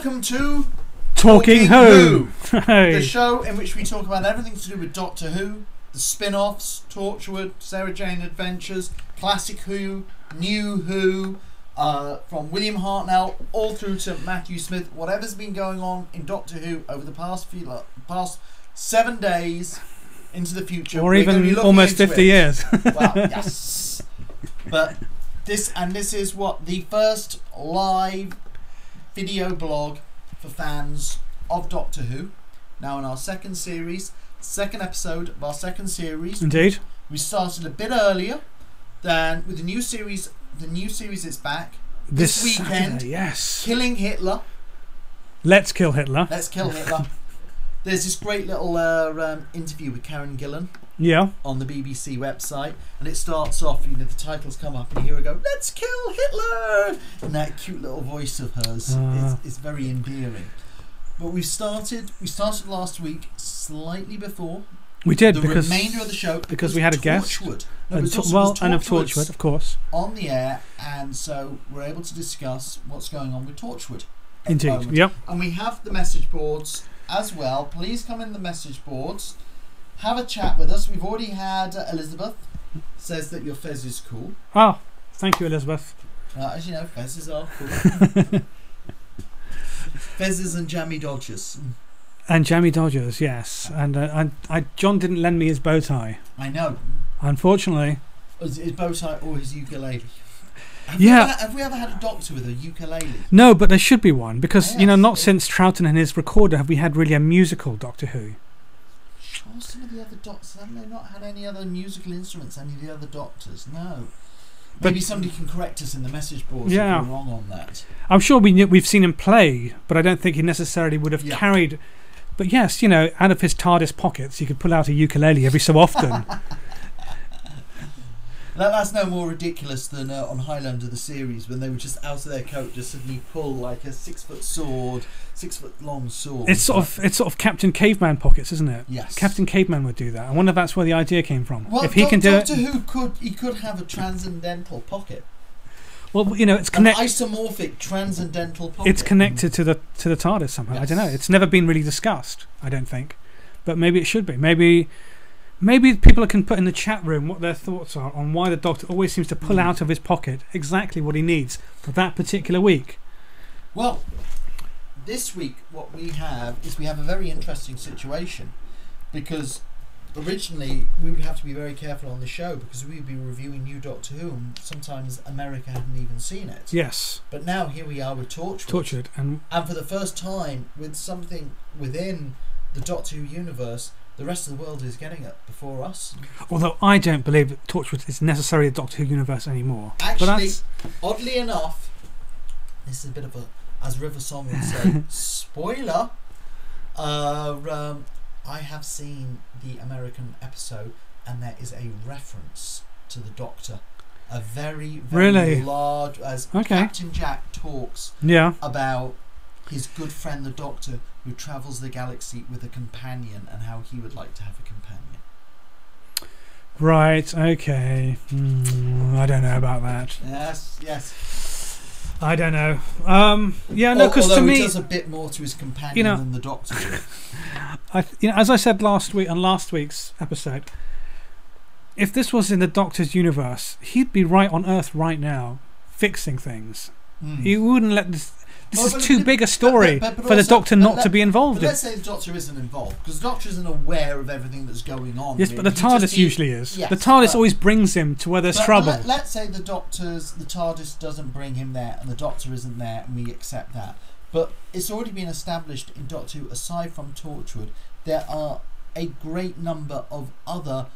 welcome to Talking Who, the show in which we talk about everything to do with Doctor Who, the spin-offs, Torchwood, Sarah Jane Adventures, Classic Who, New Who, from William Hartnell all through to Matthew Smith. Whatever's been going on in Doctor Who over the past 7 days into the future, or even almost 50 years. Well, yes, but this is what the first live video blog for fans of Doctor Who. Now in our second episode of our second series. Indeed. We started a bit earlier than with the new series. The new series is back this weekend. Saturday, yes. Killing Hitler. Let's kill Hitler. Let's kill Hitler. There's this great little interview with Karen Gillan. Yeah. On the BBC website, and it starts off. You know, the titles come up, and you hear her go, "Let's kill Hitler," and that cute little voice of hers is very endearing. But we started last week slightly before. We did the because remainder of the show because we had a guest. Torchwood. And of Torchwood, of course, on the air, and so we're able to discuss what's going on with Torchwood. Indeed, yep. And we have the message boards as well. Please come in the message boards. Have a chat with us. We've already had Elizabeth says that your fez is cool. Oh, thank you, Elizabeth. As you know, fezzes are cool. Fezzes and jammy dodgers. And jammy dodgers, yes. And John didn't lend me his bow tie. I know. Unfortunately. His bow tie or his ukulele. Have we ever had a doctor with a ukulele? No, but there should be one because not since Troughton and his recorder have we had really a musical Doctor Who. Oh, some of the other doctors, haven't they not had any other musical instruments, any of the other doctors? No. Maybe somebody can correct us in the message boards if we're wrong on that. I'm sure we've seen him play, but I don't think he necessarily would have carried... But yes, out of his TARDIS pockets, he could pull out a ukulele every so often. That's no more ridiculous than on Highlander the series when they would just out of their coat just suddenly pull like a 6-foot long sword. It's sort of Captain Caveman pockets, isn't it? Yes. Captain Caveman would do that. I wonder if that's where the idea came from. Well, if he can do Doctor Who could have a transcendental pocket. Well, it's connected. An isomorphic transcendental pocket. It's connected to the TARDIS somehow. Yes. I don't know. It's never been really discussed. I don't think, but maybe it should be. Maybe people can put in the chat room what their thoughts are on why the Doctor always seems to pull out of his pocket exactly what he needs for that particular week. Well, this week what we have is a very interesting situation because originally we would have to be very careful on the show because we would be reviewing new Doctor Who and sometimes America hadn't even seen it. Yes. But now here we are with Torchwood. And for the first time with something within the Doctor Who universe, the rest of the world is getting it before us. Although I don't believe that Torchwood is necessarily a Doctor Who universe anymore. Actually, oddly enough, this is a bit of a, as River Song would say, spoiler. I have seen the American episode, and there is a reference to the Doctor. A very, very large, as Captain Jack talks about his good friend the Doctor, who travels the galaxy with a companion, and how he would like to have a companion. Right, okay. I don't know about that. Yes. I don't know. Because to me... he does a bit more to his companion than the Doctor did. As I said last week on last week's episode, if this was in the Doctor's universe, he'd be right on Earth right now, fixing things. He wouldn't let this... This is too big a story for the Doctor not to be involved in. Let's say the Doctor isn't involved, because the Doctor isn't aware of everything that's going on. Yes, but the TARDIS usually is. Yes, the TARDIS always brings him to where there's trouble. Let's say the TARDIS doesn't bring him there, and the Doctor isn't there, and we accept that. But it's already been established in Doctor Who, aside from Torchwood, there are a great number of other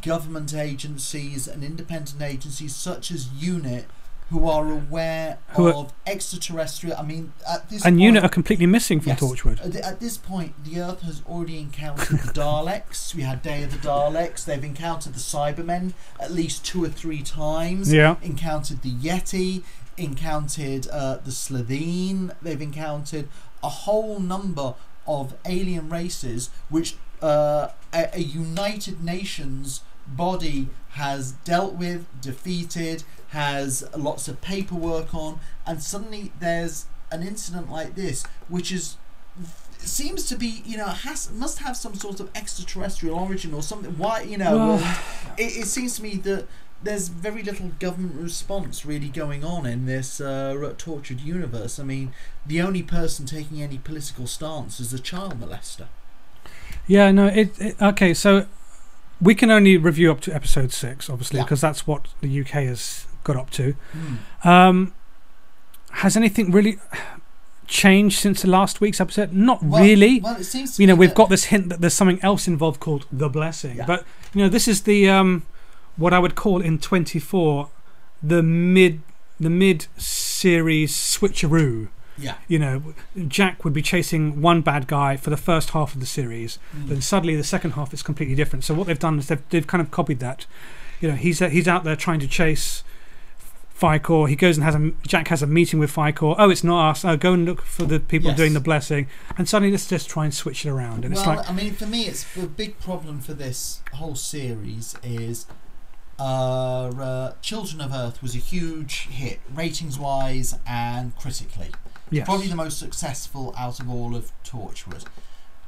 government agencies and independent agencies, such as UNIT, who are aware of extraterrestrial. I mean, at this point, UNIT are completely missing from Torchwood. At this point, the Earth has already encountered the Daleks. We had Day of the Daleks. They've encountered the Cybermen at least 2 or 3 times. Yeah. Encountered the Yeti. Encountered the Slitheen. They've encountered a whole number of alien races, which a United Nations body has dealt with, defeated, has lots of paperwork on, and suddenly there's an incident like this, which is seems to be, must have some sort of extraterrestrial origin or something. Why, it seems to me that there's very little government response really going on in this Torchwood universe. I mean, the only person taking any political stance is a child molester. Yeah, no, okay, so we can only review up to episode 6, obviously, because that's what the UK has got up to. Has anything really changed since the last week's episode? Not really. Well, it seems to we've got this hint that there's something else involved called the blessing. Yeah. But this is the what I would call in 24 the mid series switcheroo. Yeah. Jack would be chasing one bad guy for the first half of the series, then suddenly the second half is completely different. So what they've done is they've kind of copied that. He's out there trying to chase Ficor. He goes and Jack has a meeting with Ficor. Oh, it's not us. Oh, go and look for the people doing the blessing. And suddenly let's just try and switch it around. And I mean, for me, it's the big problem for this whole series is Children of Earth was a huge hit, ratings-wise and critically. Yes. Probably the most successful out of all of Torchwood.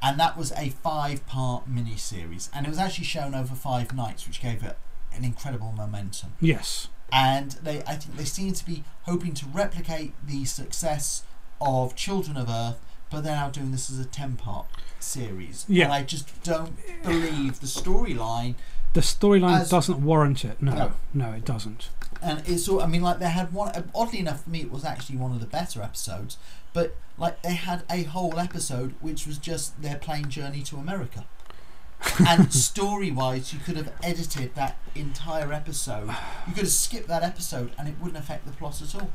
And that was a 5-part mini-series. And it was actually shown over 5 nights, which gave it an incredible momentum. Yes. And I think they seem to be hoping to replicate the success of Children of Earth, but they're now doing this as a 10-part series. Yeah. And I just don't believe the storyline. The storyline doesn't warrant it. No, it doesn't. And it's all, I mean, like, they had one, oddly enough for me, it was actually one of the better episodes, but like they had a whole episode which was just their plane journey to America. And story-wise, you could have edited that entire episode. You could have skipped that episode and it wouldn't affect the plot at all.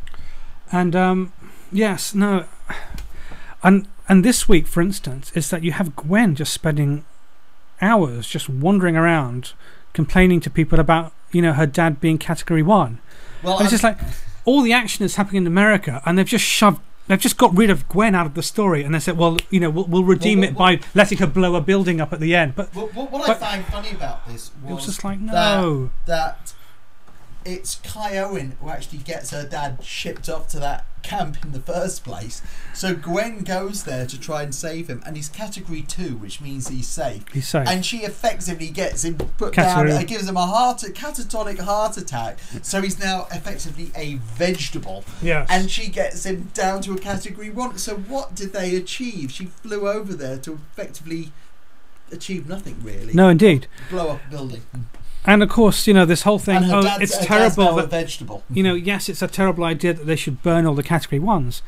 And yes, no, and this week, for instance, is that you have Gwen just spending hours just wandering around complaining to people about her dad being category 1. Well, and it's just like all the action is happening in America, and they've just got rid of Gwen out of the story, and they said, well, we'll redeem it by letting her blow a building up at the end. But what I find funny about this was just like, no, that it's Kai Owen who actually gets her dad shipped off to that camp in the first place. So Gwen goes there to try and save him, and he's category 2, which means he's safe. He's safe. And she effectively gets him put down and gives him a catatonic heart attack. So he's now effectively a vegetable. Yes. And she gets him down to a category 1. So what did they achieve? She flew over there to effectively achieve nothing, really. No, indeed. Blow up a building. And of course, this whole thing. It's terrible that vegetable. Yes, it's a terrible idea that they should burn all the category 1s.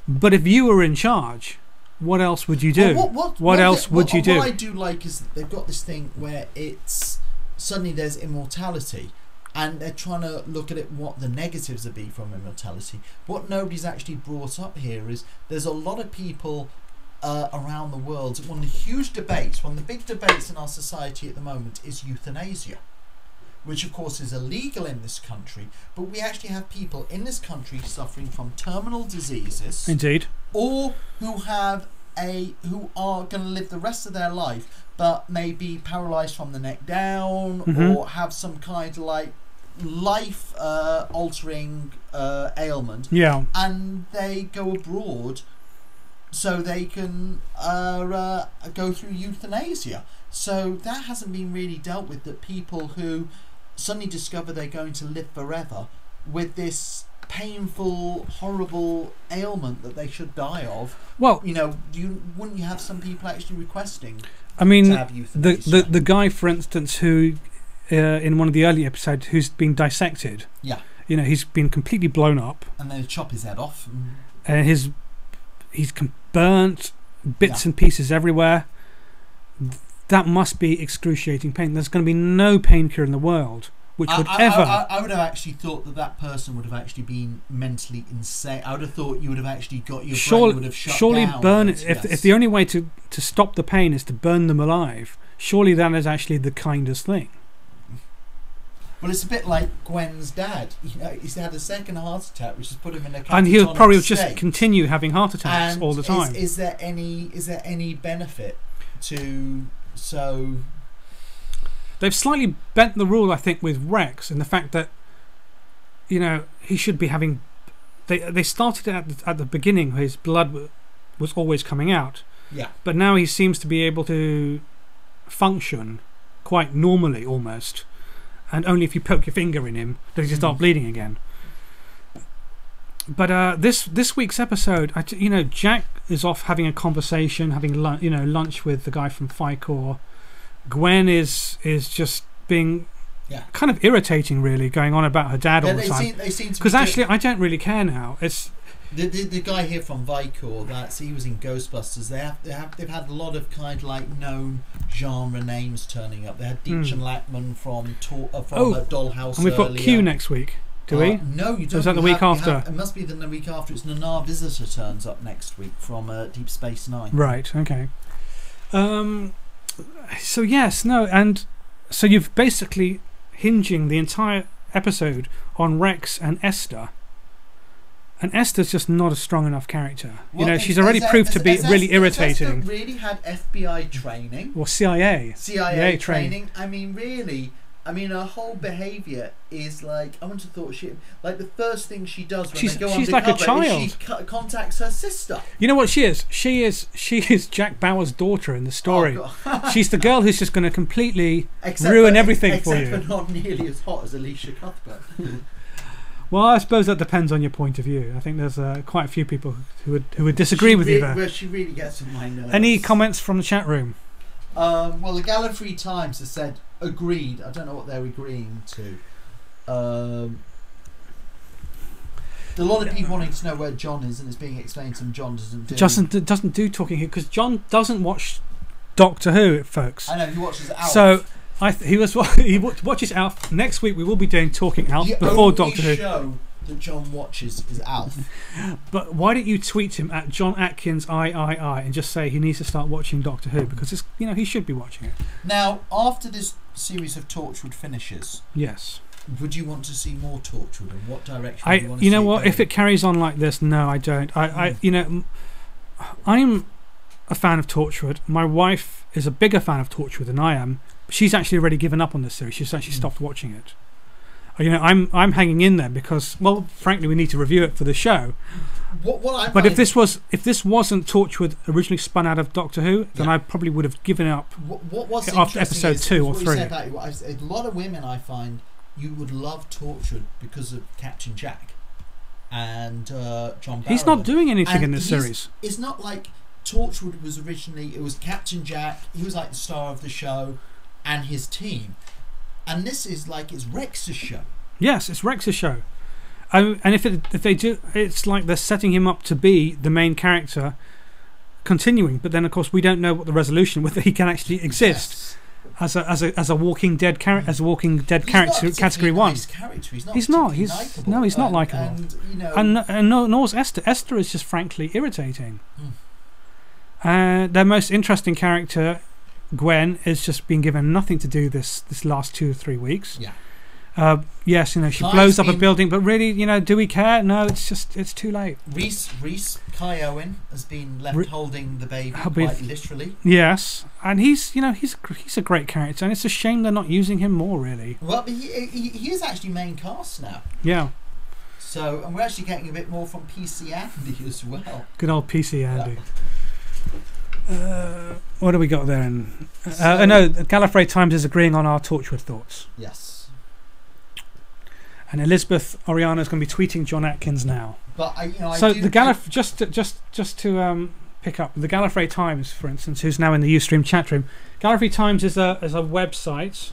But if you were in charge, what else would you do? What else would you do? What I do like is that they've got this thing where it's suddenly there's immortality, and they're trying to look at it, what the negatives would be from immortality. What nobody's actually brought up here is there's a lot of people around the world. One of the big debates in our society at the moment is euthanasia, which of course is illegal in this country, but we actually have people in this country suffering from terminal diseases, indeed, or who are going to live the rest of their life but may be paralysed from the neck down, or have some kind of like life altering ailment, and they go abroad so they can go through euthanasia. So that hasn't been really dealt with, that people who suddenly discover they're going to live forever with this painful, horrible ailment that they should die of. Well, wouldn't you have some people actually requesting? I mean, to have euthanasia? the guy, for instance, who in one of the early episodes, who's been dissected. Yeah. He's been completely blown up, and they chop his head off. And he's burnt, bits and pieces everywhere. That must be excruciating pain. There's going to be no painkiller in the world which would ever... I would have actually thought that person would have actually been mentally insane. I would have thought you would have actually got your brain would have shut surely down. Burn it. If the only way to stop the pain is to burn them alive, surely that is actually the kindest thing. Well, it's a bit like Gwen's dad. He's had a second heart attack, which has put him in a catatonic and he'll probably state. Just continue having heart attacks all the time. Is there any benefit to... So they've slightly bent the rule, I think, with Rex, in the fact that he should be having they started at the beginning. His blood was always coming out. Yeah. But now he seems to be able to function quite normally, almost, and only if you poke your finger in him does he start bleeding again. But this week's episode, Jack is off having a conversation, having lunch with the guy from FICOR. Gwen is just being kind of irritating, really, going on about her dad all the time. Because actually, I don't really care now. It's the guy here from Vicor. He was in Ghostbusters. They've had a lot of kind of like known genre names turning up. They had Deitch and Lackman from Dollhouse. And we've got Q next week. Do we? No, you don't. Or is that the week after? It must be the week after. It's Nana Visitor turns up next week from Deep Space Nine. Right. Okay. So yes, no, and so you've basically hinging the entire episode on Rex and Esther. And Esther's just not a strong enough character. Well, she's already proved to be really irritating. Esther really had FBI training. Or CIA training. I mean, really. I mean, her whole behaviour is like, I wouldn't have thought like the first thing she does when they go she's like a child. Is she contacts her sister. You know what she is? She is Jack Bauer's daughter in the story. Oh, she's the girl who's just going to completely ruin everything for you. Except for not nearly as hot as Alicia Cuthbert. Well, I suppose that depends on your point of view. I think there's quite a few people who would disagree with you there. Well, she really gets on my nerves. Any comments from the chat room? Well, the Gallifrey Times has said agreed. I don't know what they're agreeing to. A lot of people wanting to know where John is, and it's being explained to them. John doesn't do talking here because John doesn't watch Doctor Who, folks. I know he watches Alf. So he watches Alf. Next week we will be doing Talking Alf before Doctor Who. The show that John watches is Alf. But why don't you tweet him at John Atkins III and just say he needs to start watching Doctor Who, because it's, he should be watching it. Now, after this series of Torchwood finishes, yes, would you want to see more Torchwood, and what direction do you want to see? You know what? If it carries on like this, no, I don't. I'm a fan of Torchwood. My wife is a bigger fan of Torchwood than I am. She's actually already given up on this series. She's actually stopped watching it. I'm hanging in there because, well, frankly, we need to review it for the show. But if this wasn't Torchwood originally spun out of Doctor Who, then I probably would have given up after episode 2 or 3. A lot of women, I find, you would love Torchwood because of Captain Jack and John Barrowman. He's not doing anything in this series. It's not like Torchwood was originally. It was Captain Jack. He was like the star of the show, and his team. And this is like it's Rex's show. Yes, it's Rex's show. And if they do, it's like they're setting him up to be the main character, continuing. But then, of course, we don't know what the resolution, whether he can actually exist as a Walking Dead character, category 1. Nice character. He's not. He's not likable. And nor's Esther. Esther is just frankly irritating. Their most interesting character, Gwen, is just been given nothing to do this last 2 or 3 weeks. Yes, she blows up a building, but really, do we care? No, it's too late. Reese Kai Owen has been left holding the baby quite literally. Yes, and he's a great character, and it's a shame they're not using him more, really. Well, he is actually main cast now. Yeah. So, and we're actually getting a bit more from PC Andy as well. Good old PC Andy. What do we got there? No, Gallifrey Times is agreeing on our Torchwood thoughts. Yes. And Elizabeth Oriana is going to be tweeting John Atkins now. But just to pick up the Gallifrey Times, for instance, who's now in the Ustream chat room. Gallifrey Times is a website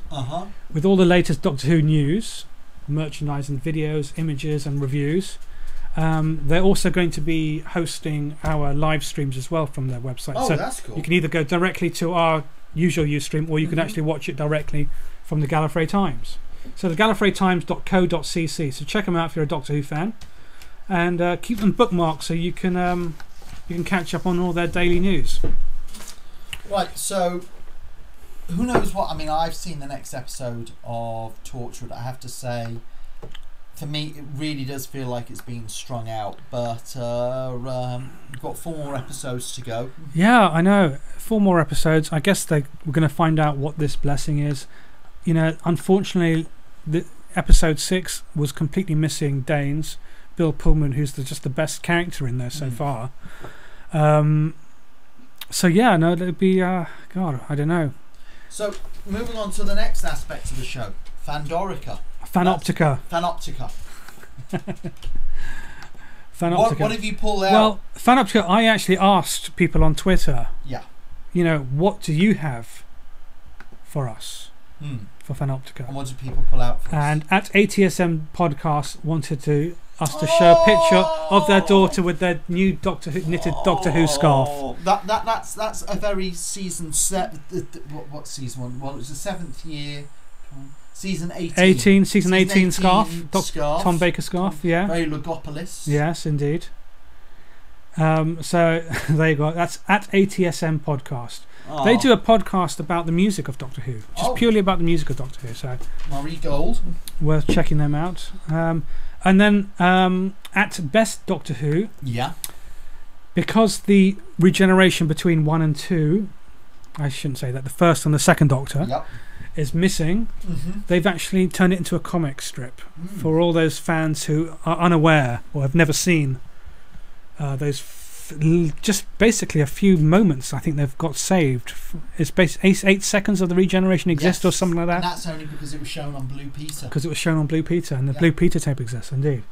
with all the latest Doctor Who news, merchandise and videos, images and reviews. They're also going to be hosting our live streams as well from their website. Oh, so that's cool. You can either go directly to our usual Ustream, or you can actually watch it directly from the Gallifrey Times. So the gallifreytimes.co.cc. So check them out if you're a Doctor Who fan, and keep them bookmarked so you can catch up on all their daily news. Right. So who knows what? I mean, I've seen the next episode of Torchwood. I have to say, for me, it really does feel like it's being strung out, but we've got 4 more episodes to go. Yeah, I know. 4 more episodes. I guess we're going to find out what this blessing is. Unfortunately, the episode 6 was completely missing Danes, Bill Pullman, who's just the best character in there so far. So yeah, no, it'd be God, I don't know. So moving on to the next aspect of the show, Phanoptica. Phanoptica. What have you pulled out? Well, Phanoptica, I actually asked people on Twitter. Yeah. You know, what do you have for us for Phanoptica? And what do people pull out for us? And at ATSM Podcast wanted us to show a picture of their daughter with their new knitted Doctor Who scarf. That's a very season set. What season one? Well, it was the 7th year. Season 18. Season 18 scarf. Tom Baker scarf, yeah. Very Logopolis. Yes, indeed. So there you go. That's at ATSM Podcast. Oh. They do a podcast about the music of Doctor Who. Just purely about the music of Doctor Who. So Marie Gold. Worth checking them out. And then at Best Doctor Who. Yeah. Because the regeneration between 1 and 2, I shouldn't say that, the first and the second Doctor. Yep. Is missing. They've actually turned it into a comic strip for all those fans who are unaware or have never seen just basically a few moments. I think they've got saved. It's basically 8 seconds of the regeneration exists, or something like that. And that's only because it was shown on Blue Peter. Because it was shown on Blue Peter, and the Blue Peter tape exists indeed.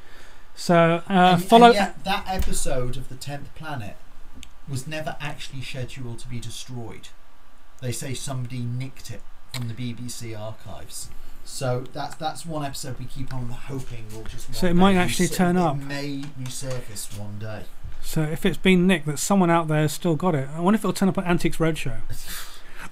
So follow. And yet that episode of the 10th Planet was never actually scheduled to be destroyed. They say somebody nicked it from the BBC archives. So that's one episode we keep on hoping will just. So it might actually turn up. It may resurface one day. So if it's been nicked, that someone out there has still got it. I wonder if it'll turn up at Antiques Roadshow.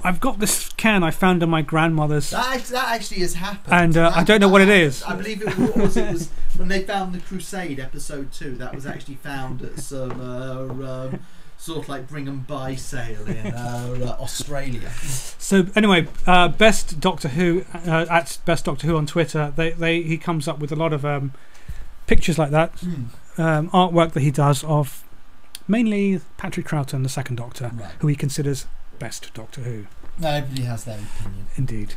I've got this can I found in my grandmother's. That actually has happened. And I don't know what it is. I believe it was when they found the Crusade episode 2. That was actually found at some. Sort of like bring 'em by sale in Australia. So anyway, Best Doctor Who at Best Doctor Who on Twitter. He comes up with a lot of pictures like that, artwork that he does of mainly Patrick Troughton, the second Doctor, who he considers Best Doctor Who. No, everybody has their opinion. Indeed.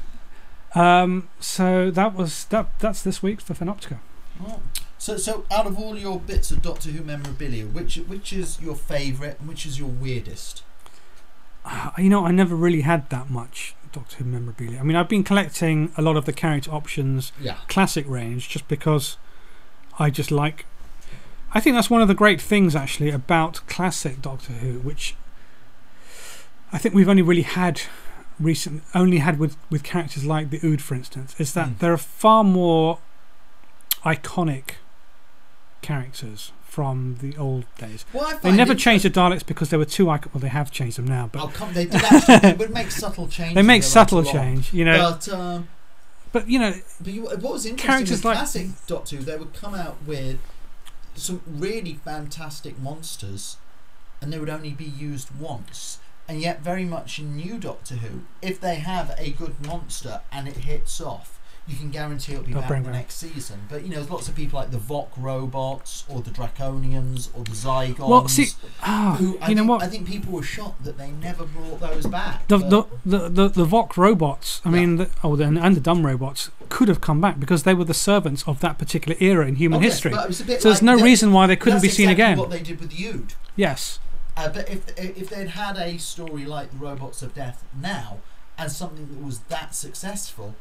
So that's this week's for Phanoptica. Oh. So out of all your bits of Doctor Who memorabilia, which is your favourite and which is your weirdest? You know, I never really had that much Doctor Who memorabilia. I mean, I've been collecting a lot of the character options classic range just because I just like. I think that's one of the great things actually about classic Doctor Who, which I think we've only really had with characters like the Ood, for instance, is that there are far more iconic characters from the old days. They never changed the Daleks because they were too iconic. Well, they have changed them now, but they did actually. They would make subtle changes. They make subtle change, you know. But you know, what was interesting with classic Doctor Who, they would come out with some really fantastic monsters, and they would only be used once. And yet, very much in new Doctor Who, if they have a good monster and it hits off, you can guarantee it'll be back in the next season. But you know, there's lots of people like the Vok robots, or the Draconians, or the Zygons. Well, see, I think people were shocked that they never brought those back. The Vok robots, and the dumb robots could have come back because they were the servants of that particular era in human history. So there's no reason why they couldn't be seen again. What they did with the Ood. Yes. But if they'd had a story like the Robots of Death now, and something that was that successful,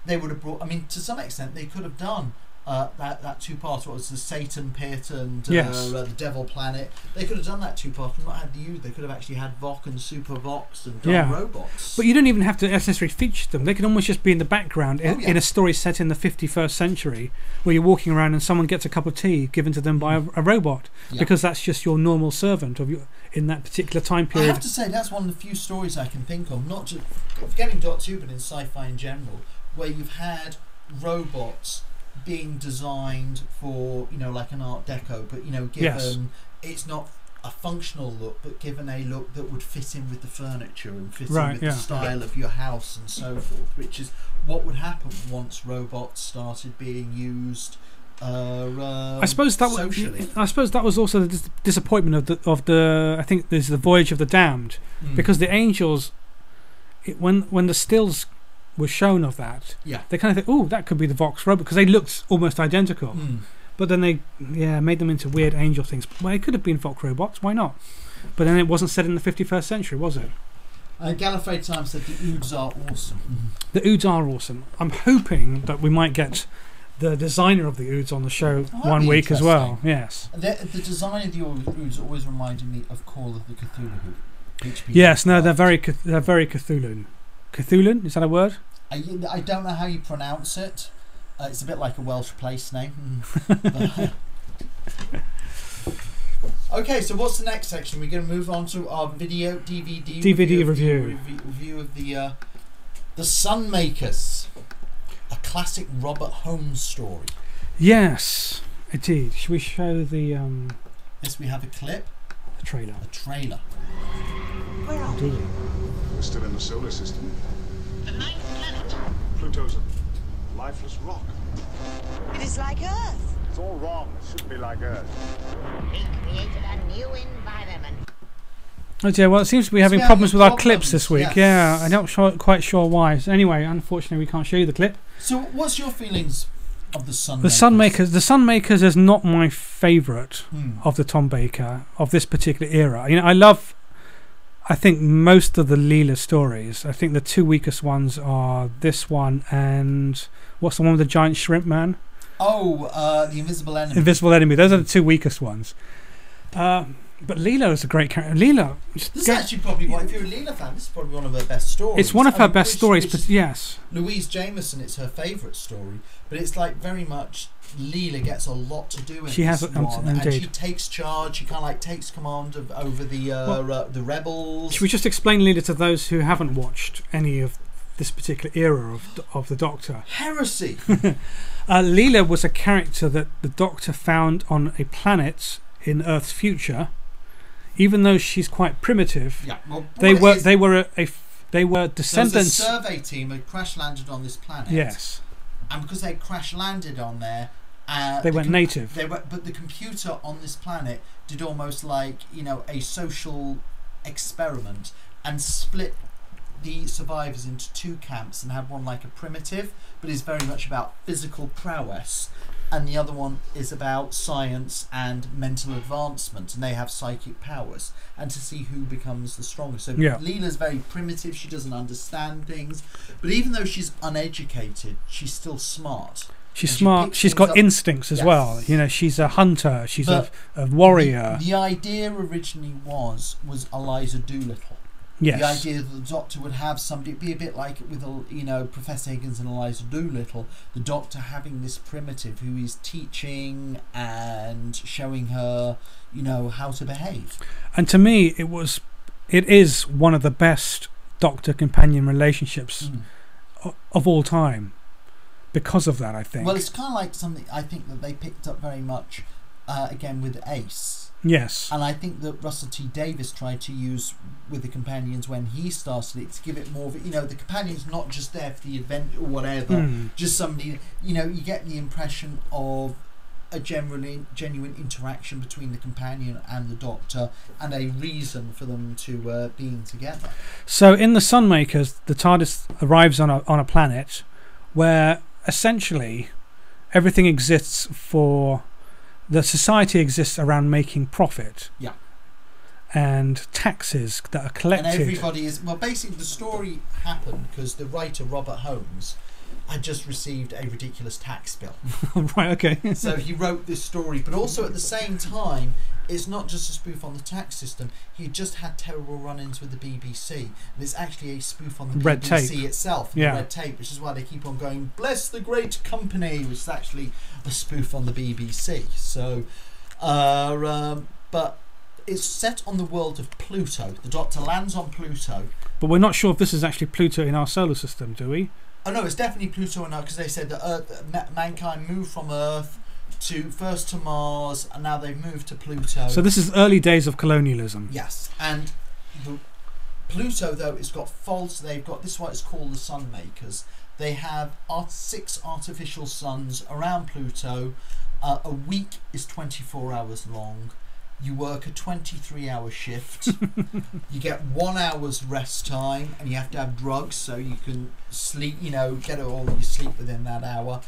they would have brought. I mean, to some extent, they could have done that 2-part. What was the Satan Pit and the Devil Planet? They could have done that 2-part and not had the Ood. They could have actually had Vok and Super Vox and dumb robots. But you don't even have to necessarily feature them. They can almost just be in the background in a story set in the 51st century, where you're walking around and someone gets a cup of tea given to them by a robot, because that's just your normal servant in that particular time period. I have to say that's one of the few stories I can think of, not just forgetting Doctor Who, but in sci-fi in general, where you've had robots being designed for, you know, like an Art Deco, but, you know, given it's not a functional look, but given a look that would fit in with the furniture and fit in with the style of your house and so forth, which is what would happen once robots started being used I suppose that socially. I suppose that was also the disappointment of the I think there's the Voyage of the Damned, because the Angels, when the stills were shown of that, they kind of think, oh, that could be the Vox robot, because they looked almost identical. But then they made them into weird angel things. Well, it could have been Volk robots. Why not? But then it wasn't set in the 51st century, was it? Gallifrey Times said the Oods are awesome. The Oods are awesome. I'm hoping that we might get the designer of the Oods on the show one week as well. Yes. The design of the Oods always reminded me of Call of the Cthulhu. Yes, no, they're very Cthulhu. Cthulhu, is that a word? I don't know how you pronounce it. It's a bit like a Welsh place name. Okay, so what's the next section? We're going to move on to our DVD review of the Sunmakers, a classic Robert Holmes story. Yes, indeed. Should we show the? Yes, we have a clip. A trailer. A trailer. Where are we? We're still in the solar system. The ninth planet. Pluto's a lifeless rock. It is like Earth. It's all wrong. It shouldn't be like Earth. We created a new environment. Oh dear, well it seems to be having problems with our clips this week. Yes. Yeah, I'm not quite sure why. So anyway, unfortunately we can't show you the clip. So what's your feelings of the Sunmakers? The Sunmakers is not my favourite of the Tom Baker of this particular era. You know, I think most of the Leela stories. I think the two weakest ones are this one and what's the one with the giant shrimp man? Oh, the Invisible Enemy. Invisible Enemy. Those are the two weakest ones. But Leela is a great character. Leela. This is actually probably if you're a Leela fan, this is probably one of her best stories. It's one of her best stories, but yes. Louise Jamieson, it's her favourite story, but it's like very much Leela gets a lot to do in this one, and she takes charge. She kind of like takes command over the rebels. Should we just explain Leela to those who haven't watched any of this particular era of the Doctor? Heresy. Leela was a character that the Doctor found on a planet in Earth's future. Even though she's quite primitive, yeah, well, they were descendants. There was a survey team had crash landed on this planet. Yes, and because they crash landed on there, they went native. But the computer on this planet did almost like a social experiment and split the survivors into two camps and had one like a primitive, but is very much about physical prowess. And the other one is about science and mental advancement, and they have psychic powers, and to see who becomes the strongest. So Leela's very primitive, she doesn't understand things, but even though she's uneducated, she's still smart. She's smart, she's got instincts as well. You know, she's a hunter, she's a warrior. The idea originally was Eliza Doolittle. Yes. The idea that the Doctor would have somebody, it'd be a bit like with Professor Higgins and Eliza Doolittle, the Doctor having this primitive who is teaching and showing her, how to behave. And to me, it is one of the best Doctor-companion relationships of all time. Because of that, I think. Well, it's kind of like something I think that they picked up very much again with Ace. Yes. And I think that Russell T Davies tried to use with the companions when he started it to give it more of the companion's not just there for the event or whatever, just somebody, you get the impression of a genuine interaction between the companion and the Doctor and a reason for them to being together. So in the Sunmakers, the TARDIS arrives on a planet where essentially everything exists for... The society exists around making profit. Yeah. And taxes that are collected. And everybody is... Well, basically the story happened because the writer, Robert Holmes, had just received a ridiculous tax bill. Right, okay. So he wrote this story, but also at the same time, it's not just a spoof on the tax system. He just had terrible run-ins with the BBC. And it's actually a spoof on the red BBC tape itself. Yeah. The red tape, which is why they keep on going, bless the great company, which is actually a spoof on the BBC. So, but it's set on the world of Pluto. The Doctor lands on Pluto. But we're not sure if this is actually Pluto in our solar system, do we? Oh no, it's definitely Pluto now, because they said that mankind moved from Earth first to Mars, and now they've moved to Pluto. So this is early days of colonialism. Yes, and Pluto though it's got faults. They've got this is why it's called the Sunmakers. They have 6 artificial suns around Pluto. A week is 24 hours long. You work a 23-hour shift. You get 1 hour's rest time, and you have to have drugs so you can sleep. Get all your sleep within that hour.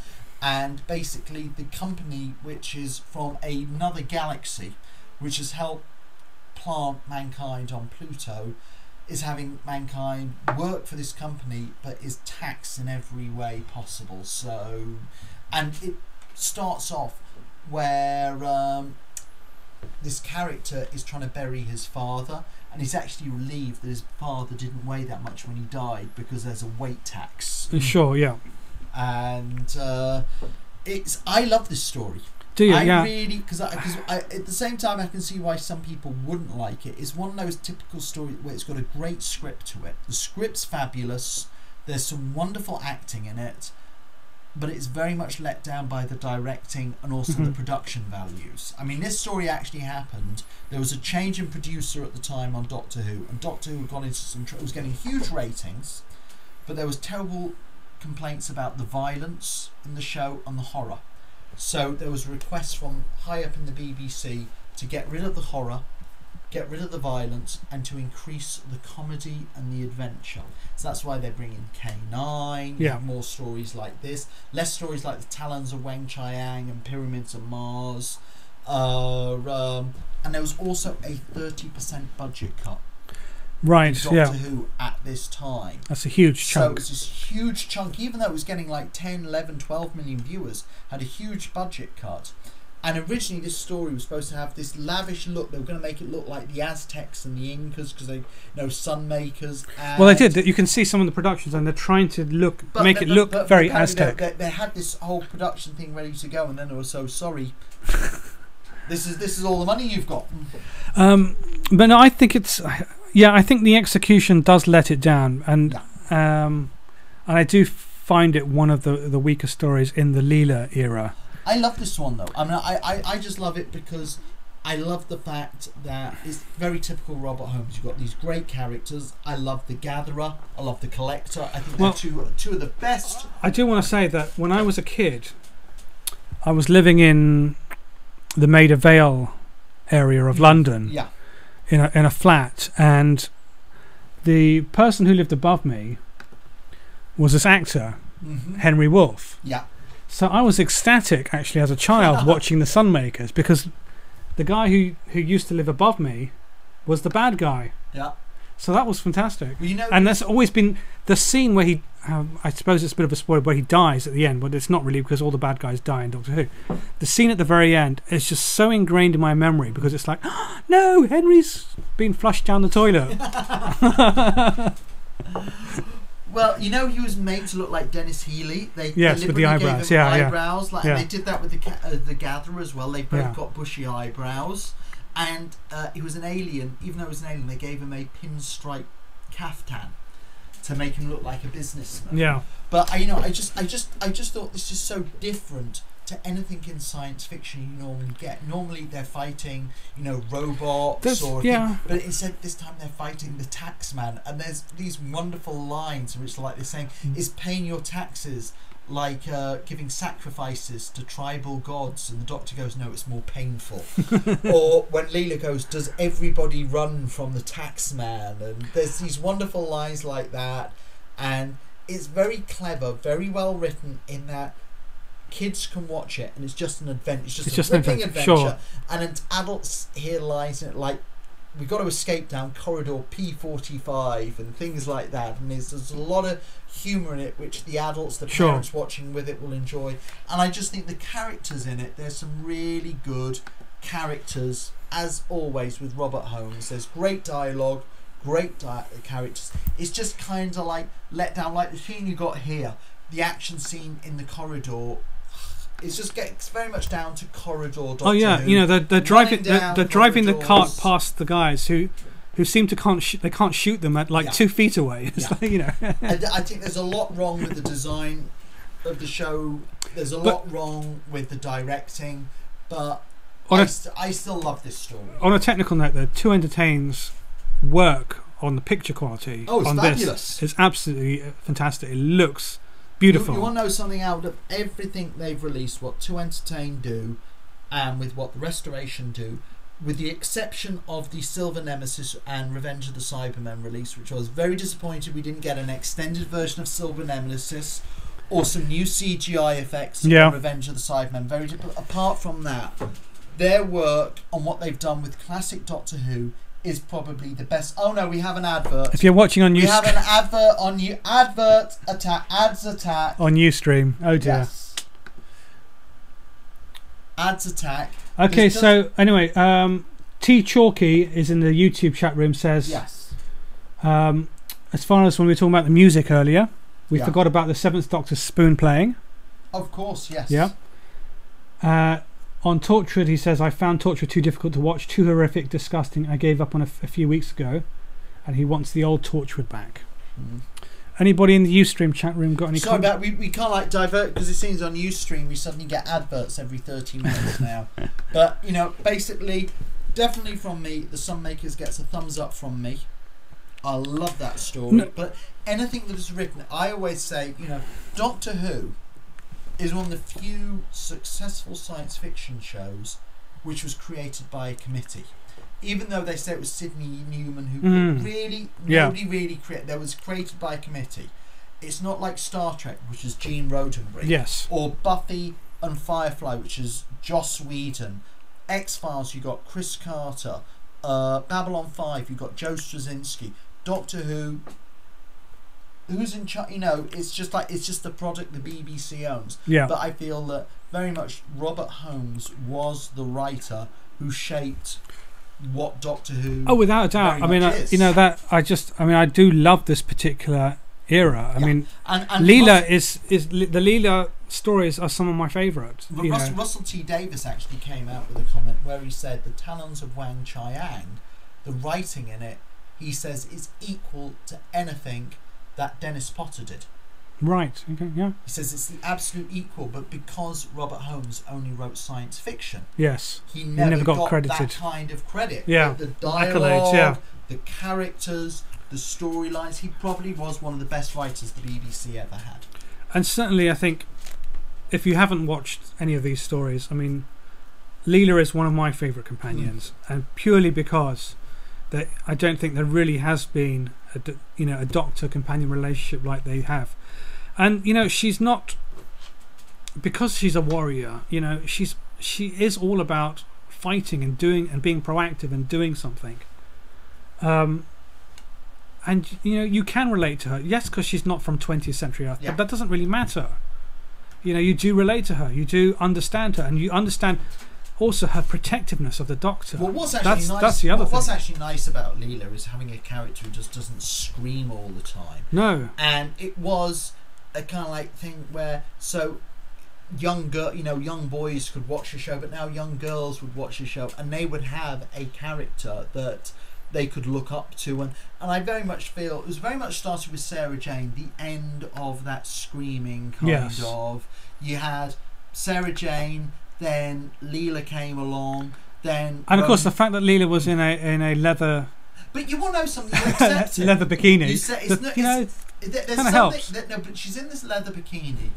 and basically the company, which is from another galaxy, which has helped plant mankind on Pluto, is having mankind work for this company, but is taxed in every way possible. So, and it starts off where this character is trying to bury his father, and he's actually relieved that his father didn't weigh that much when he died, because there's a weight tax. Sure, yeah. And I love this story. Do you? I yeah. really, because at the same time I can see why some people wouldn't like it. It's one of those typical stories where it's got a great script to it. The script's fabulous. There's some wonderful acting in it, but it's very much let down by the directing and also the production values. I mean, this story actually happened. There was a change in producer at the time on Doctor Who, and Doctor Who had gone into some was getting huge ratings, but there was terrible complaints about the violence in the show and the horror. So there was a request from high up in the BBC to get rid of the horror, get rid of the violence, and to increase the comedy and the adventure. So that's why they're bringing K9, Yeah. more stories like this, less stories like the Talons of Weng Chiang and Pyramids of Mars. And there was also a 30% budget cut. Right, Doctor yeah. Who at this time. That's a huge So chunk. it's this huge chunk, even though it was getting like 10, 11, 12 million viewers, had a huge budget cut. And originally this story was supposed to have this lavish look. They were going to make it look like the Aztecs and the Incas, because they Sunmakers. And Well, they did. You can see some of the productions, and they're trying to make it look very Aztec. They had this whole production thing ready to go, and then they were so sorry. This is all the money you've got. But no, I think it's. Yeah, I think the execution does let it down, and I do find it one of the weaker stories in the Leela era. I love this one though. I mean, I just love it because I love the fact that it's very typical Robert Holmes. You've got these great characters. I love the Gatherer. I love the Collector. I think they're two of the best. I do want to say that when I was a kid, I was living in the Maida Vale area of London. Yeah. In a flat, and the person who lived above me was this actor, Henry Wolff. Yeah. So I was ecstatic actually as a child watching the Sunmakers, because the guy who used to live above me was the bad guy. Yeah. So that was fantastic. Well, and there's always been the scene where he, I suppose it's a bit of a spoiler, where he dies at the end, but it's not really, because all the bad guys die in Doctor Who. The scene at the very end is just so ingrained in my memory, because it's like, oh, no, Henry's been flushed down the toilet. Well, he was made to look like Dennis Healy. Yes, with the eyebrows. Gave him eyebrows. Like, and they did that with the Gatherer as well. They both got bushy eyebrows. And he was an alien. Even though he was an alien, they gave him a pinstripe caftan to make him look like a businessman. Yeah. But I just thought this is so different to anything in science fiction you normally get. Normally they're fighting, robots but instead this time they're fighting the taxman. And there's these wonderful lines which, like they're saying, is paying your taxes like giving sacrifices to tribal gods, and the Doctor goes, no, it's more painful. Or when Leela goes, does everybody run from the taxman? And there's these wonderful lines like that, and it's very clever, very well written, in that kids can watch it and it's just an adventure. It's just a ripping adventure. Sure. And adults hear lines in it like, we've got to escape down corridor P45 and things like that, and there's a lot of humour in it which the adults, the parents watching with it will enjoy. And I just think the characters in it, there's some really good characters, as always with Robert Holmes. There's great dialogue, great characters. It's just kind of like let down, like the scene you got here, the action scene in the corridor. It's very much down to corridor Doctor Oh yeah, Who. they're driving the cart corridors. past the guys who seem to can't shoot them at like 2 feet away. It's like, I think there's a lot wrong with the design of the show. There's a lot wrong with the directing, but I still love this story. On a technical note, though, 2 Entertain's work on the picture quality on fabulous. This is absolutely fantastic. It looks beautiful. You want to know something? Out of everything they've released, what 2 Entertain do, and with what the Restoration do, with the exception of the Silver Nemesis and Revenge of the Cybermen release, which I was very disappointed we didn't get an extended version of Silver Nemesis or some new CGI effects Yeah. in Revenge of the Cybermen. Very different. Apart from that, their work on what they've done with classic Doctor Who is probably the best. Oh no, we have an advert. If you're watching on We Ustream, have an advert on you. Advert attack. Ads attack. on Ustream. Oh dear. Yes. Ads attack. Okay, It's so anyway, T Chalky is in the YouTube chat room. Says, Yes. as far as when we were talking about the music earlier, we Yeah. forgot about the Seventh Doctor's spoon playing. Of course. Yes. Yeah. On Torchwood, he says, I found Torchwood too difficult to watch, too horrific, disgusting. I gave up on a few weeks ago, and he wants the old Torchwood back. Mm. Anybody in the Ustream chat room got any Sorry comments? about we can't like divert because it seems on Ustream we suddenly get adverts every 30 minutes now. But you know, basically, definitely from me, the Sunmakers gets a thumbs up from me. I love that story. No. But anything that is written, I always say, you know, Doctor Who is one of the few successful science fiction shows which was created by a committee. Even though they say it was Sidney Newman who really, nobody really created. That was created by a committee. It's not like Star Trek, which is Gene Roddenberry. Yes. Or Buffy and Firefly, which is Joss Whedon. X-Files, you got Chris Carter. Babylon 5, you got Joe Straczynski. Doctor Who, who's in charge? You know, it's just the product the BBC owns. Yeah. But I feel that very much Robert Holmes was the writer who shaped what Doctor Who. Oh, without a doubt. very I mean, much is. you know that I do love this particular era. I Yeah. mean, and Leela is the Leela stories are some of my favourites. Russell T Davis actually came out with a comment where he said the Talons of Wang Chiang, the writing in it, he says is equal to anything that Dennis Potter did. Right. Okay. Yeah. He says it's the absolute equal, but because Robert Holmes only wrote science fiction, Yes. he never got credited credited. that kind of credit. Yeah. The Accolades, dialogue, yeah. the characters, the storylines. He probably was one of the best writers the BBC ever had. And certainly, I think if you haven't watched any of these stories, I mean, Leela is one of my favourite companions, and purely because that I don't think there really has been a doctor companion relationship like they have. And you know, she's not, because she's a warrior, you know, she is all about fighting and doing and being proactive and doing something. And you know, you can relate to her, yes, because she's not from 20th century Earth, Yeah. but that doesn't really matter. You know, you do relate to her, you do understand her, and you understand also her protectiveness of the Doctor. Well, what's actually nice? That's the other What's thing. actually nice about Leela is having a character who just doesn't scream all the time. No. And it was a kind of like thing where young boys could watch the show, but now young girls would watch the show, and they would have a character that they could look up to, and I very much feel it was very much started with Sarah Jane, the end of that screaming kind Yes. of. You had Sarah Jane, then Leela came along, then And of course, the fact that Leela was in a leather but you want to know something, you accept it. leather bikini, You say, it's you know, there's kinda something helps. no, but she's in this leather bikini,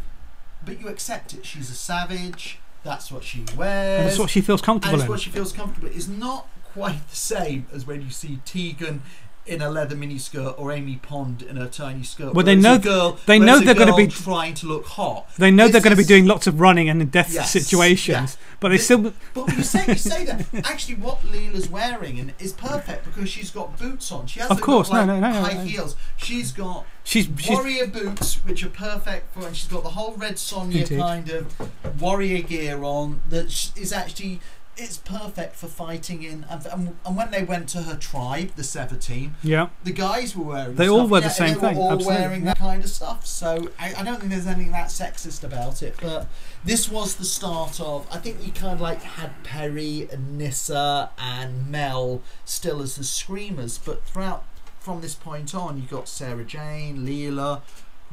but you accept it. She's a savage. That's what she wears. and it's what she feels and comfortable it's in. what she feels comfortable. It's not quite the same as when you see Tegan in a leather miniskirt or Amy Pond in a tiny skirt. Well, they whereas know- a girl, they whereas know a they're gonna girl be- trying to look hot. They know This they're going to be is- doing lots of running and in death Yes, situations, yeah. but they still. But you say that actually what Leela's wearing is perfect because she's got boots on. She hasn't Of course, got no, high no. heels. She's got She's warrior boots which are perfect for, and she's got the whole Red Sonja Indeed. kind of warrior gear on that is actually. It's perfect for fighting in, and when they went to her tribe, the Sever team, yeah. the guys were wearing. They stuff. all wear the Yeah, same they were thing, all absolutely, wearing that kind of stuff. So I don't think there's anything that sexist about it. But this was the start of. I think you kind of like had Perry and Nyssa and Mel still as the screamers, but throughout from this point on, you got Sarah Jane, Leela,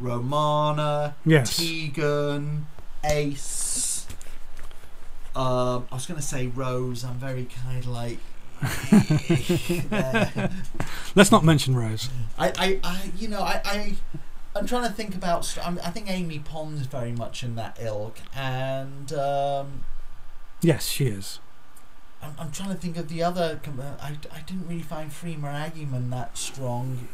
Romana, Yes. Tegan, Ace. I was going to say Rose. I'm very kind of like. Let's not mention Rose. I'm trying to think about. I think Amy Pond's very much in that ilk, and Yes, she is. I'm trying to think of the other. I didn't really find Freema Agyeman that strong.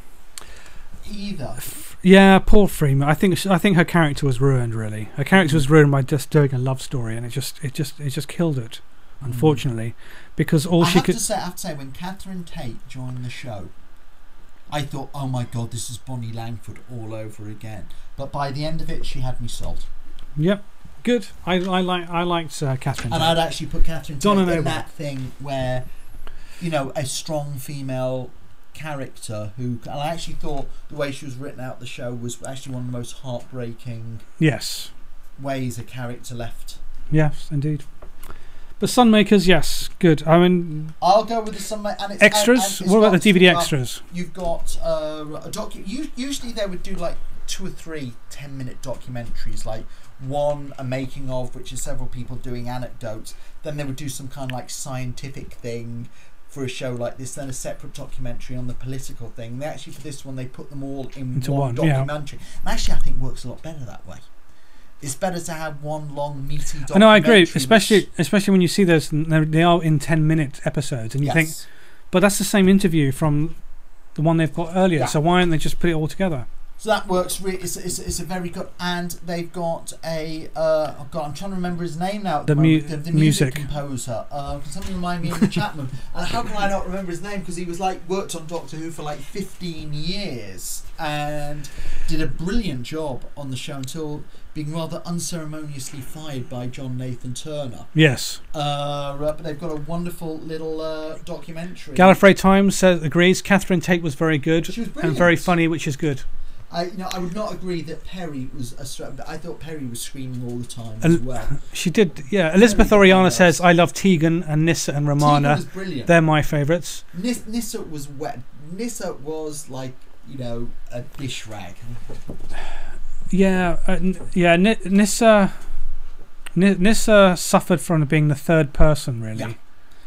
either. Yeah, Paul Freeman. I think her character was ruined. Really, her character was ruined by just doing a love story, and it just killed it. Unfortunately, because all I she have could. to say, when Catherine Tate joined the show, I thought, oh my god, this is Bonnie Langford all over again. But by the end of it, she had me sold. Yep, good. I liked Catherine. And Tate. I'd actually put Catherine Tate Donna in that thing where, you know, a strong female character who, and I actually thought the way she was written out the show was actually one of the most heartbreaking ways a character left. Yes, indeed. But Sunmakers, yes, good. I mean, I'll go with the Sunmakers. And extras. What about the DVD extras? You've got a usually they would do like 2 or 3 10-minute documentaries, like one a making of, which is several people doing anecdotes. Then they would do some kind of like scientific thing for a show like this. Then a separate documentary on the political thing. They actually, for this one, they put them all into one documentary. Yeah. And actually, I think it works a lot better that way. It's better to have one long meaty documentary. No, I agree. Especially when you see those, they are in 10-minute episodes, and you think, but that's the same interview from the one they've got earlier. Yeah. So why don't they just put it all together? So that works. It's a very good, and they've got a. Oh God, I'm trying to remember his name now. The music composer. Can somebody remind me in the chat room? And how can I not remember his name? Because he was worked on Doctor Who for 15 years and did a brilliant job on the show until being rather unceremoniously fired by John Nathan Turner. Yes. But they've got a wonderful little documentary. Gallifrey Times agrees. Catherine Tate was very good. She was and very funny, which is good. I would not agree that Perry was but I thought Perry was screaming all the time as well. She did, yeah. Elizabeth Oriana says, I love Tegan and Nissa and Romana. Tegan was brilliant. They're my favourites. Nissa was wet. Nissa was like, a dish rag. Yeah, Nissa suffered from being the third person, really. Yeah.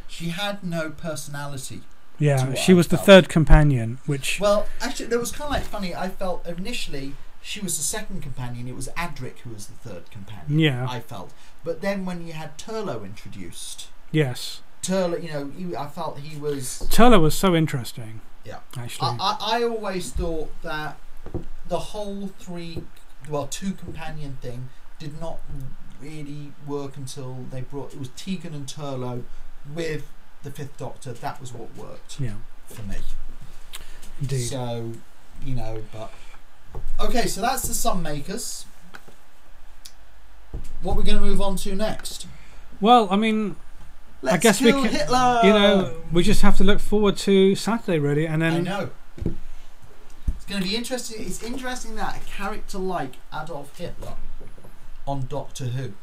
She had no personality. Yeah, she was the third companion, which... Well, actually, it was kind of funny. I felt initially she was the second companion. It was Adric who was the third companion. Yeah. I felt. But then when you had Turlo introduced... Yes. Turlo, I felt he was... Turlo was so interesting. Yeah. Actually. I always thought that the whole 2 companion thing did not really work until they brought... It was Tegan and Turlo with... the 5th Doctor. That was what worked for me. Indeed. So, but okay, so that's the Sunmakers. What we're going to move on to next? Well, I mean, I guess we can. Hitler! We just have to look forward to Saturday, really, and then. I know. It's going to be interesting. It's interesting that a character like Adolf Hitler on Doctor Who.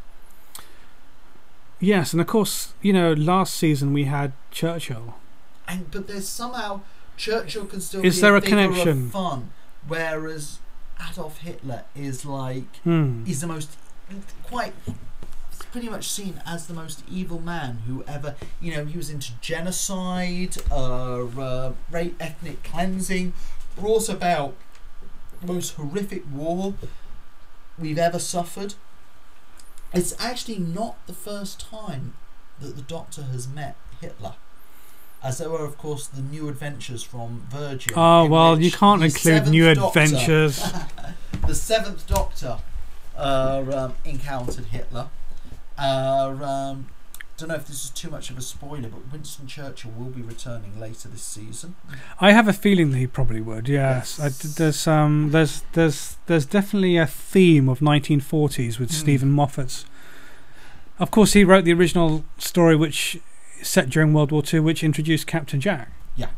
Yes, and of course, last season we had Churchill. But there's somehow Churchill can still is be there a a connection? Of fun, whereas Adolf Hitler is he's the most pretty much seen as the most evil man who ever. He was into genocide, rape, ethnic cleansing, brought about the most horrific war we've ever suffered. It's actually not the first time that the Doctor has met Hitler, as there were, of course, the New Adventures from Virgin. Oh, well, you can't include New Adventures. The 7th Doctor encountered Hitler. Don't know if this is too much of a spoiler, but Winston Churchill will be returning later this season. I have a feeling that he probably would. Yes, there's definitely a theme of 1940s with Stephen Moffat's. Of course, he wrote the original story, which set during World War II, which introduced Captain Jack. Yeah.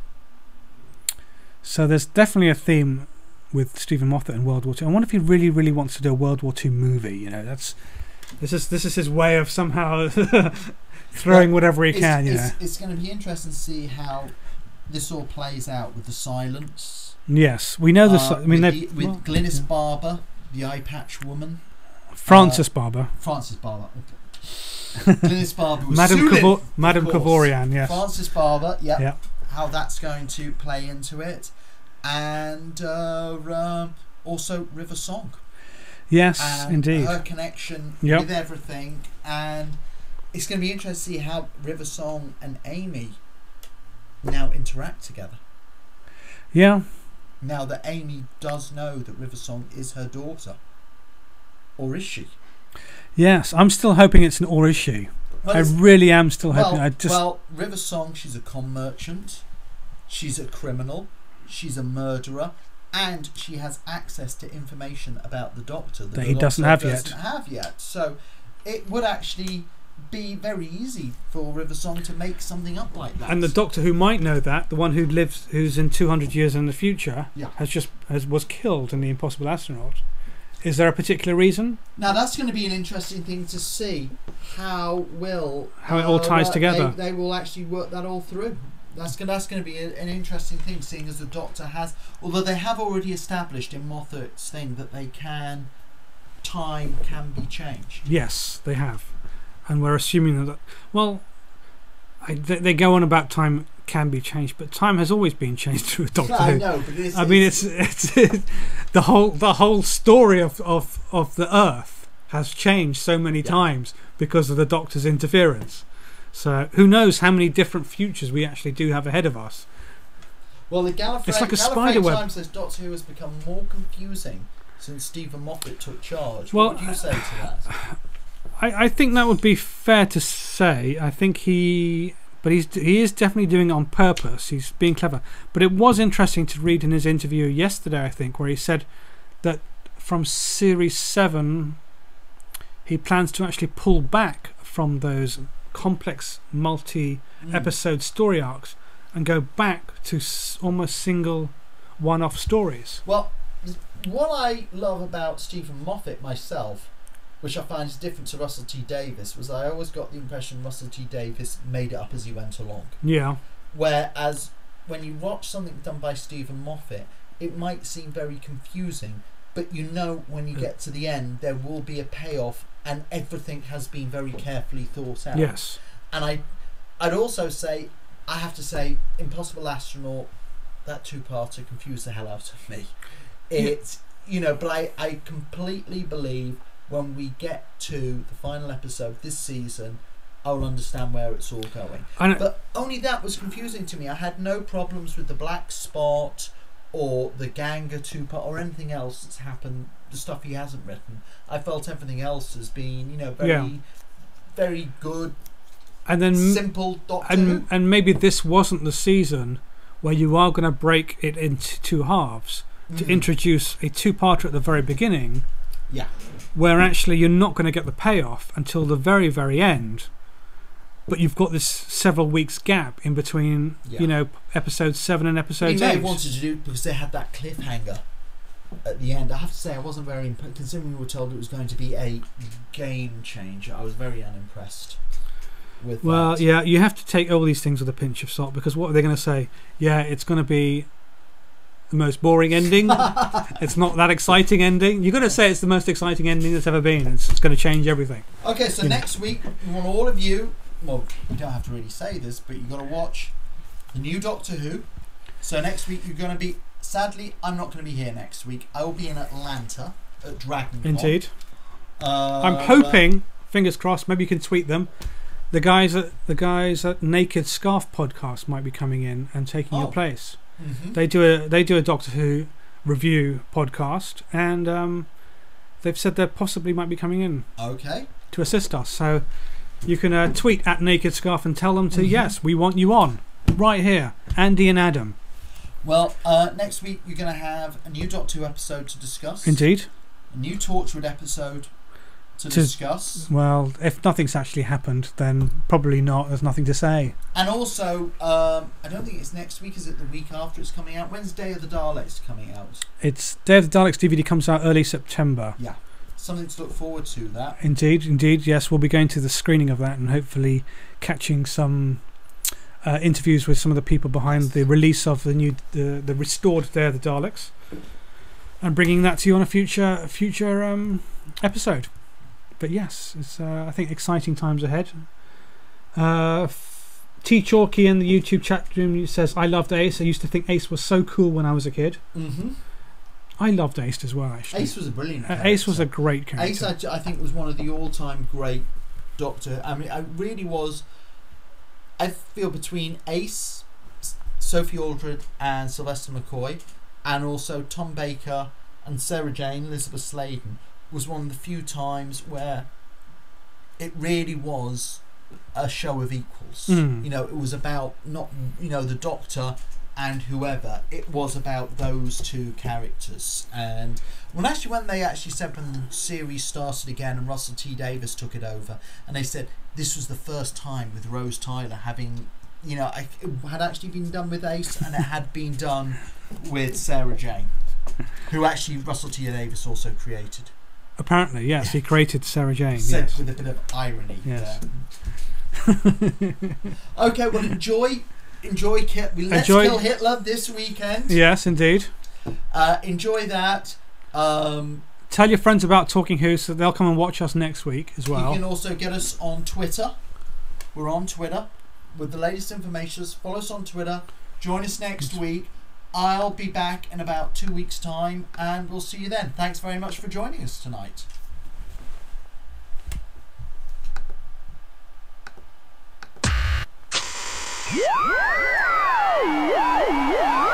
So there's definitely a theme with Stephen Moffat in World War II. I wonder if he really, really wants to do a World War II movie. This is his way of somehow throwing whatever he can. It's going to be interesting to see how this all plays out with the silence. Yes, we know this. With Glynis Barber, the eye patch woman. Frances Barber. Glynis Barber was Madame Kavorian, yes. Frances Barber, yeah. How that's going to play into it, and also River Song. Yes, and indeed. Her connection with everything, and it's going to be interesting to see how River Song and Amy now interact together. Yeah, now that Amy does know that Riversong is her daughter. Or is she? Yes, I'm still hoping it's an or is she. Well, I really am still hoping. Well, Riversong, she's a con merchant, she's a criminal, she's a murderer, and she has access to information about the Doctor that he doesn't have yet. So it would actually be very easy for Riversong to make something up like that. And the Doctor who might know that, the one who's in 200 years in the future, yeah, was killed in the Impossible Astronaut. Is there a particular reason? Now that's going to be an interesting thing to see how it all ties together. They will actually work that all through. That's going to be an interesting thing, seeing as the Doctor has, although they have already established in Moffat's thing that time can be changed. Yes, they have, and we're assuming that. Well, they go on about time can be changed, but time has always been changed through Doctor Who. I know, but it's the whole story of the Earth has changed so many times because of the Doctor's interference. So who knows how many different futures we actually do have ahead of us. Well, the Gallifrey, it's like a spider web. Time says Doctor Who has become more confusing since Stephen Moffat took charge. What would you say to that? I think that would be fair to say. I think he is definitely doing it on purpose. He's being clever. But it was interesting to read in his interview yesterday, I think, where he said that from Series 7 he plans to actually pull back from those complex multi-episode story arcs and go back to almost single one-off stories. Well, what I love about Stephen Moffat myself, which I find is different to Russell T Davies, was I always got the impression Russell T Davies made it up as he went along. Yeah. Whereas when you watch something done by Stephen Moffat, it might seem very confusing, but you know when you get to the end there will be a payoff and everything has been very carefully thought out. Yes. And I'd also say, I have to say, Impossible Astronaut, that two-parter confused the hell out of me. But I completely believe when we get to the final episode this season, I'll understand where it's all going. But only that was confusing to me. I had no problems with the Black Spot or the Ganga two-part or anything else that's happened, the stuff he hasn't written. I felt everything else has been, very good, and then simple Doctor Who. And maybe this wasn't the season where you are going to break it into two halves to introduce a two-parter at the very beginning. Yeah. Where actually you're not going to get the payoff until the very, very end. But you've got this several weeks gap in between, episode 7 and episode 8. They may have wanted to do it because they had that cliffhanger at the end. I have to say I wasn't very impressed, considering we were told it was going to be a game changer. I was very unimpressed with that. Well, yeah, you have to take all these things with a pinch of salt, because what are they going to say? Yeah, it's going to be the most boring ending. It's not that exciting ending. You've got to say it's the most exciting ending that's ever been. It's going to change everything. Okay, so next week we want all of you, well, you don't have to really say this, but you've got to watch the new Doctor Who. So next week you're going to be, sadly I'm not going to be here next week. I will be in Atlanta at DragonCon. Indeed. I'm hoping, fingers crossed, maybe you can tweet them, the guys at Naked Scarf podcast might be coming in and taking your place. Mm-hmm. They do a Doctor Who review podcast, and they've said they possibly might be coming in to assist us. So you can tweet at Naked Scarf and tell them to yes, we want you on right here, Andy and Adam. Well, next week you're going to have a new Doctor Who episode to discuss. Indeed. A new Torchwood episode to discuss. Well, if nothing's actually happened, then probably not. There's nothing to say. And also, I don't think it's next week. Is it the week after it's coming out? When's Day of the Daleks coming out? It's Day of the Daleks DVD comes out early September. Yeah. Something to look forward to, that. Indeed. Yes, we'll be going to the screening of that and hopefully catching some interviews with some of the people behind the release of the restored Day of the Daleks, and bringing that to you on a future episode. But yes, it's I think exciting times ahead. T Chalky in the YouTube chat room says, I loved Ace. I used to think Ace was so cool when I was a kid. Mm-hmm. I loved Ace as well, actually. Ace was a brilliant character. Ace was a great character. Ace, I think, was one of the all-time great Doctor. I mean, I really was. I feel between Ace, Sophie Aldred and Sylvester McCoy, and also Tom Baker and Sarah Jane, Elizabeth Sladen, was one of the few times where it really was a show of equals. You know, it was about not, you know, the Doctor and whoever. It was about those two characters. And when they actually said when the series started again and Russell T Davies took it over, and they said this was the first time with Rose Tyler having, you know, it had actually been done with Ace, and it had been done with Sarah Jane, who actually Russell T Davies also created. Apparently, yes, he created Sarah Jane. Said Yes. with a bit of irony. Yes. Okay, well, enjoy Let's Kill Hitler this weekend. Yes, indeed. Enjoy that. Tell your friends about Talking Who, so they'll come and watch us next week as well. You can also get us on Twitter. We're on Twitter with the latest information. Follow us on Twitter. Join us next week. I'll be back in about 2 weeks' time, and we'll see you then. Thanks very much for joining us tonight. Yeah.